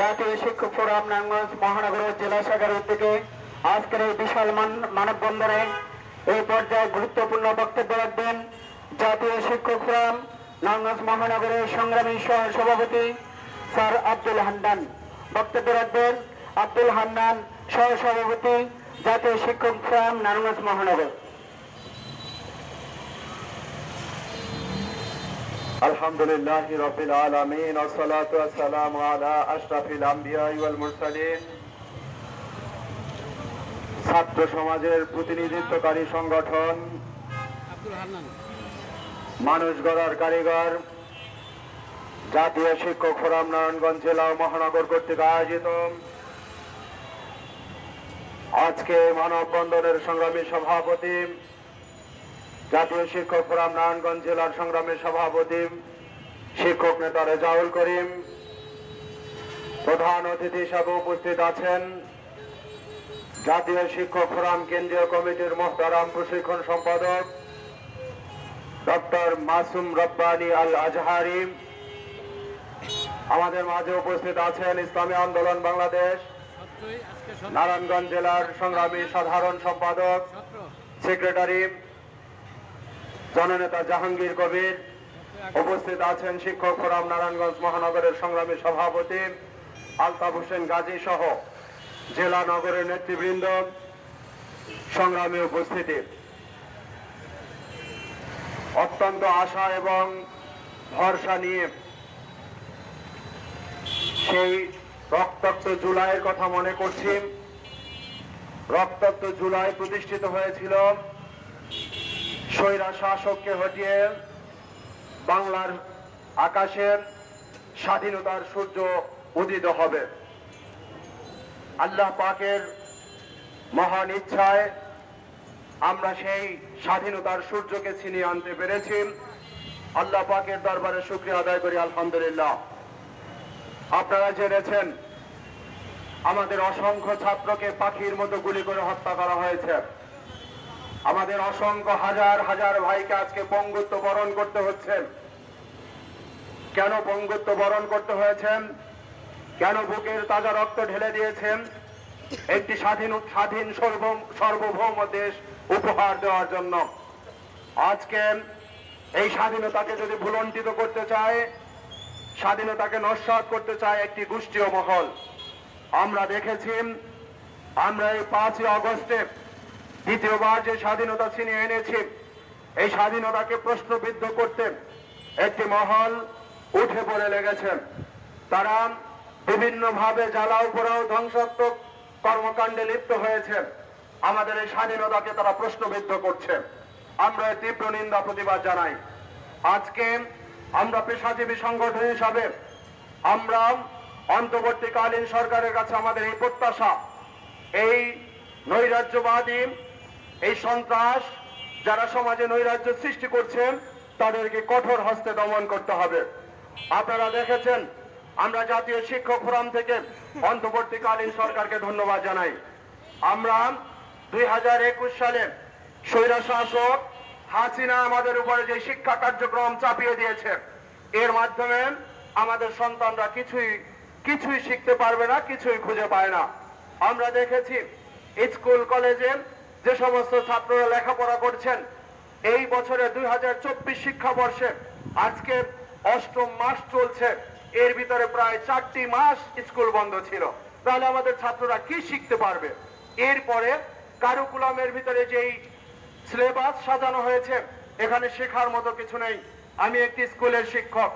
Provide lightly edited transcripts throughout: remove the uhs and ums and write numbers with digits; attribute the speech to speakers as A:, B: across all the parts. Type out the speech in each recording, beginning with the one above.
A: জাতীয় শিক্ষক ফোরাম নারায়ণগঞ্জ মহানগর জেলা শাখার উদ্যোগে আজকের এই বিশাল মানববন্ধনে এই পর্যায়ে গুরুত্বপূর্ণ বক্তব্য রাখবেন জাতীয় শিক্ষক ফোরাম নারায়ণগঞ্জ মহানগরের সংগ্রামী সহ সভাপতি স্যার আব্দুল হান্নান। বক্তব্য রাখবেন আব্দুল হান্নান, সহ সভাপতি জাতীয় শিক্ষক ফোরাম নারায়ণগঞ্জ মহানগর।
B: আলহামদুলিল্লাহি রাব্বিল আলামিন ওয়াসসালাতু ওয়াসসালামু আলা আশরাফিল আম্বিয়া ওয়াল মুরসালিন। ছাত্র সমাজের প্রতিনিধিত্বকারী সংগঠন মানুষ গড়ার কারিগর জাতীয় শিক্ষক ফোরাম নারায়ণগঞ্জ জেলা ও মহানগর কর্তৃক আয়োজিত আজকে মানববন্ধনের সংগ্রামী সভাপতি, জাতীয় শিক্ষক ফোরাম নারায়ণগঞ্জ জেলার সংগ্রামী সভাপতি শিক্ষক নেতা রেজাউল করিম, প্রধান অতিথি হিসাবে উপস্থিত আছেন জাতীয় শিক্ষক ফোরাম কেন্দ্রীয় কমিটির মোহতারাম প্রশিক্ষণ সম্পাদক ডক্টর মাসুম রব্বানী আল আজহারি। আমাদের মাঝে উপস্থিত আছেন ইসলামী আন্দোলন বাংলাদেশ নারায়ণগঞ্জ জেলার সংগ্রামী সাধারণ সম্পাদক সেক্রেটারি জননেতা জাহাঙ্গীর কবির। উপস্থিত আছেন শিক্ষক ফোরাম নারায়ণগঞ্জ মহানগরের সংগ্রামী সভাপতি আলতাফ হোসেন গাজী সহ জেলা নগরের নেতৃবৃন্দ, সংগ্রামী উপস্থিতি। অত্যন্ত আশা এবং ভরসা নিয়ে সেই রক্তাক্ত জুলাইয়ের কথা মনে করছি। রক্তাক্ত জুলাই প্রতিষ্ঠিত হয়েছিল স্বৈরা শাসককে হটিয়ে বাংলার আকাশে স্বাধীনতার সূর্য উদিত হবে। আল্লাহ পাকের মহান ইচ্ছায় আমরা সেই স্বাধীনতার সূর্যকে ছিনিয়ে আনতে পেরেছি। আল্লাহ পাকের দরবারে শুকরিয়া আদায় করি, আলহামদুলিল্লাহ। আপনারা জেনেছেন আমাদের অসংখ্য ছাত্রকে পাখির মতো গুলি করে হত্যা করা হয়েছে। আমাদের অসংখ্য হাজার হাজার ভাইকে আজকে পঙ্গুত্ব বরণ করতে হচ্ছে। কেন পঙ্গুত্ব বরণ করতে হয়েছেন? কেন বুকের তাজা রক্ত ঢেলে দিয়েছেন? একটি স্বাধীন সার্বভৌম দেশ উপহার দেওয়ার জন্য। আজকে এই স্বাধীনতাকে যদি ভুলণ্ঠিত করতে চায়, স্বাধীনতাকে নস্যাৎ করতে চায় একটি গোষ্ঠীয় মহল। আমরা দেখেছি আমরা এই 5ই আগস্টে দ্বিতীয়বার যে স্বাধীনতা ছিনিয়ে এনেছি, এই স্বাধীনতাকে প্রশ্নবিদ্ধ করতে একটি মহল উঠে পড়ে লেগেছে। তারা বিভিন্নভাবে জ্বালাও পোড়াও ধ্বংসাত্মক কর্মকাণ্ডে লিপ্ত হয়েছে। আমাদের এই স্বাধীনতাকে তারা প্রশ্নবিদ্ধ করছে। আমরা এর তীব্র নিন্দা প্রতিবাদ জানাই। আজকে আমরা পেশাজীবী সংগঠন হিসাবে আমরা অন্তর্বর্তীকালীন সরকারের কাছে আমাদের এই প্রত্যাশা, এই নৈরাজ্যবাদী, এই সন্ত্রাস যারা সমাজে নৈরাজ্য সৃষ্টি করছেন তাদেরকে কঠোর হস্তে দমন করতে হবে। আপনারা দেখেছেন আমরা জাতীয় শিক্ষক ফোরাম থেকে অন্তর্বর্তীকালীন সরকারকে ধন্যবাদ জানাই। আমরা 2021 সালে স্বৈরা শাসক হাসিনা আমাদের উপরে যে শিক্ষা কার্যক্রম চাপিয়ে দিয়েছে, এর মাধ্যমে আমাদের সন্তানরা কিছুই শিখতে পারবে না, কিছুই খুঁজে পায় না। আমরা দেখেছি স্কুল কলেজে যে সমস্ত ছাত্ররা লেখাপড়া করছেন, এই বছরে 2024 শিক্ষাবর্ষে আজকে 8ম মাস চলছে, এর ভিতরে প্রায় 4টি মাস স্কুল বন্ধ ছিল। তাহলে আমাদের ছাত্ররা কি শিখতে পারবে? এরপরে কারিকুলামের ভিতরে যেই সিলেবাস সাজানো হয়েছে, এখানে শেখার মতো কিছু নেই। আমি একটি স্কুলের শিক্ষক,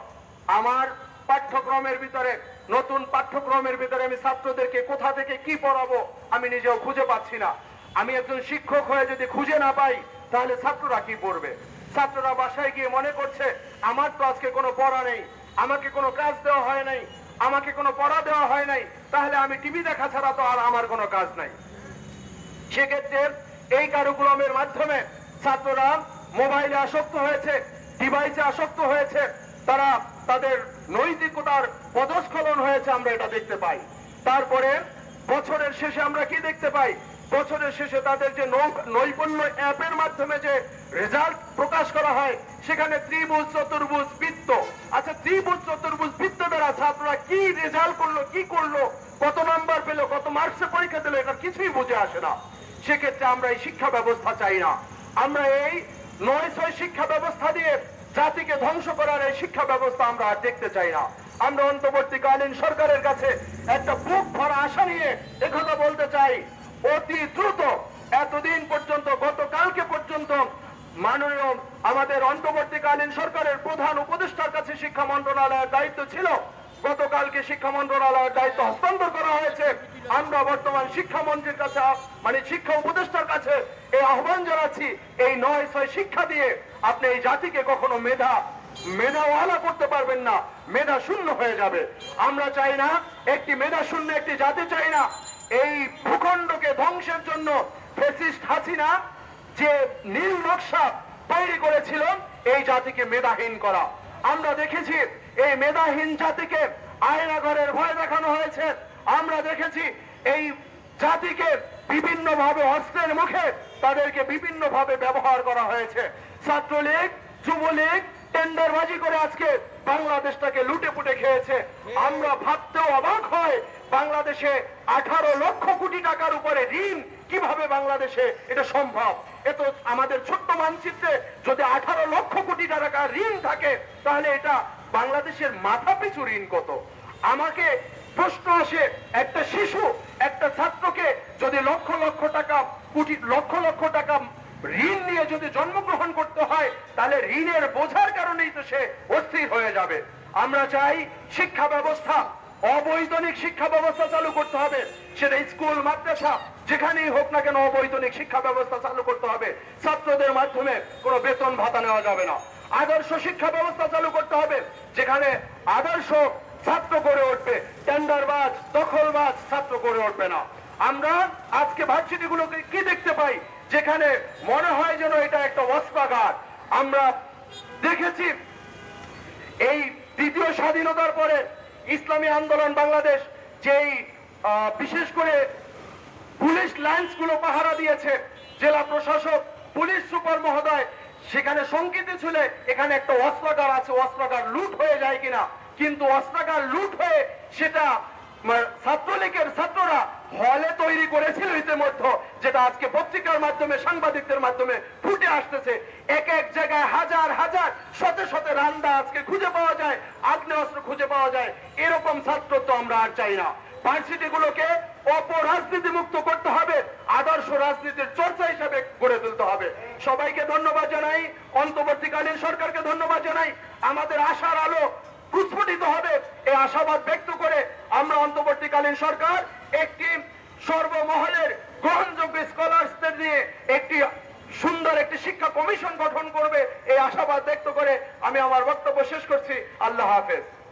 B: আমার পাঠ্যক্রমের ভিতরে, নতুন পাঠ্যক্রমের ভিতরে আমি ছাত্রদেরকে কোথা থেকে কি পড়াবো আমি নিজেও খুঁজে পাচ্ছি না। আমি একজন শিক্ষক হয়ে যদি খুঁজে না পাই তাহলে ছাত্ররা কি পড়বে? ছাত্ররা বাসায় গিয়ে মনে করছে আমার তো আজকে কোনো পড়া নেই, আমাকে কোনো কাজ দেওয়া হয় নাই, আমাকে কোনো পড়া দেওয়া হয় নাই, তাহলে আমি টিভি দেখা ছাড়া তো আর আমার কোনো কাজ নাই। সেক্ষেত্রে এই কারিকুলামের মাধ্যমে ছাত্ররা মোবাইলে আসক্ত হয়েছে, ডিভাইসে আসক্ত হয়েছে, তারা তাদের নৈতিকতার পদস্খলন হয়েছে, আমরা এটা দেখতে পাই। তারপরে বছরের শেষে আমরা কি দেখতে পাই? বছরের শেষে তাদের যে নৈপুণ্য অ্যাপের মাধ্যমে যে রেজাল্ট প্রকাশ করা হয়, সেখানে ত্রিভুজ চতুর্ভুজ বৃত্ত। আচ্ছা, ত্রিভুজ চতুর্ভুজ বৃত্ত দ্বারা ছাত্ররা কি রেজাল্ট করলো, কি করলো, কত নাম্বার পেলো, কত মার্কসে পরীক্ষা দিল, এটা কিছুই বুঝে আসে না। সেক্ষেত্রে আমরা এই শিক্ষা ব্যবস্থা চাই না। আমরা এই ৯/৬ শিক্ষা ব্যবস্থা দিয়ে জাতিকে ধ্বংস করার এই শিক্ষা ব্যবস্থা আমরা আর দেখতে চাই না। আমরা অন্তর্বর্তীকালীন সরকারের কাছে একটা বুক ভরা আশা নিয়ে একথা বলতে চাই, অতি দ্রুত, এতদিন পর্যন্ত, গতকালকে পর্যন্ত মাননীয় আমাদের অন্তর্বর্তীকালীন সরকারের প্রধান উপদেষ্টার কাছে শিক্ষা মন্ত্রণালয়ের দায়িত্ব ছিল। গতকালকে শিক্ষা মন্ত্রণালয়ের দায়িত্ব হস্তান্তর করা হয়েছে। আমরা বর্তমান শিক্ষামন্ত্রীর কাছে, মানে শিক্ষা উপদেষ্টার কাছে এই আহ্বান জানাচ্ছি, এই ৯/৬ শিক্ষা দিয়ে আপনি এই জাতিকে কখনো মেধাওয়ালা করতে পারবেন না, মেধা শূন্য হয়ে যাবে। আমরা চাই না একটি মেধা শূন্য একটি জাতি চাই না। এই ভূখণ্ডকে ধ্বংসের জন্য ফ্যাসিস্ট হাসিনা যে নীল নকশা তৈরি করেছিল এই জাতিকে মেধাহীন করা। আমরা দেখেছি এই মেধাহীন জাতিকে আয়নাঘরের ভয় দেখানো হয়েছে। আমরা দেখেছি এই জাতিকে বিভিন্ন ভাবে অস্ত্রের মুখে তাদেরকে বিভিন্ন ভাবে ব্যবহার করা হয়েছে। ছাত্রলীগ, যুবলীগ টেন্ডারবাজি করে আজকে বাংলাদেশটাকে লুটে পুটে খেয়েছে। আমরা ভাবতেও অবাক হয়, বাংলাদেশে 18 লক্ষ কোটি টাকার উপরে ঋণ কিভাবে বাংলাদেশে এটা সম্ভব। এত আমাদের ছোট্ট মানচিত্রে যদি 18 লক্ষ কোটি টাকা ঋণ থাকে, তাহলে এটা বাংলাদেশের মাথা পিছু ঋণ কত? আমাকে প্রশ্ন আসে, একটা শিশু, একটা ছাত্রকে যদি লক্ষ লক্ষ টাকা ঋণ নিয়ে যদি জন্মগ্রহণ করতে হয়, তাহলে ঋণের বোঝার কারণেই তো সে অস্থির হয়ে যাবে। আমরা চাই শিক্ষা ব্যবস্থা, অবৈতনিক শিক্ষা ব্যবস্থা চালু করতে হবে। সেটা স্কুল, মাদ্রাসা, যেখানেই হোক না কেন অবৈতনিক শিক্ষা ব্যবস্থা চালু করতে হবে। ছাত্রদের মাধ্যমে কোনো বেতন ভাতা নেওয়া যাবে না। আদর্শ শিক্ষা ব্যবস্থা চালু করতে হবে, যেখানে আদর্শ ছাত্র গড়ে উঠবে, টেন্ডারবাজ, দখলবাজ ছাত্র গড়ে উঠবে না। আমরা আজকে ভার্সিটিগুলোকে কি দেখতে পাই, যেখানে মনে হয় যেন এটা একটা অস্ত্রাগার। আমরা দেখেছি এই দ্বিতীয় স্বাধীনতার পরে ইসলামী আন্দোলন বাংলাদেশ যেই বিশেষ করে পুলিশ লাইন্স গুলো পাহারা দিয়েছে, জেলা প্রশাসক, পুলিশ সুপার মহোদয় সেখানে শঙ্কিত ছিল এখানে একটা অস্ত্রাগার আছে, অস্ত্রাগার লুট হয়ে যায় কিনা। কিন্তু অস্ত্রাগার লুট হয়ে সেটা ছাত্রলীগের ছাত্ররা হলে তৈরি করেছিল ইতিমধ্যে, যেটা আজকে পত্রিকার মাধ্যমে, সাংবাদিকদের মাধ্যমে ফুটে আসতেছে। এক এক জায়গায় হাজার হাজার, শতে শতে রান্দা আজকে খুঁজে পাওয়া যায়, আগ্নেয়াস্ত্র খুঁজে পাওয়া যায়। এরকম ছাত্র তো আমরা আর চাই না। ভার্সিটিগুলোকে অপরাজনীতি মুক্ত করতে হবে, আদর্শ রাজনীতির চর্চা হিসেবে গড়ে তুলতে হবে। সবাইকে ধন্যবাদ জানাই, অন্তর্বর্তীকালীন সরকারকে ধন্যবাদ জানাই। আমাদের আশার আলো প্রস্ফুটিত হবে, এই আশাবাদ ব্যক্ত করে আমরা অন্তর্বর্তীকালীন সরকার একটি সর্বমহলের গ্রহণযোগ্য স্কলারদের নিয়ে একটি সুন্দর একটি শিক্ষা কমিশন গঠন করবে, এই আশাবাদ ব্যক্ত করে আমি আমার বক্তব্য শেষ করছি। আল্লাহ হাফেজ।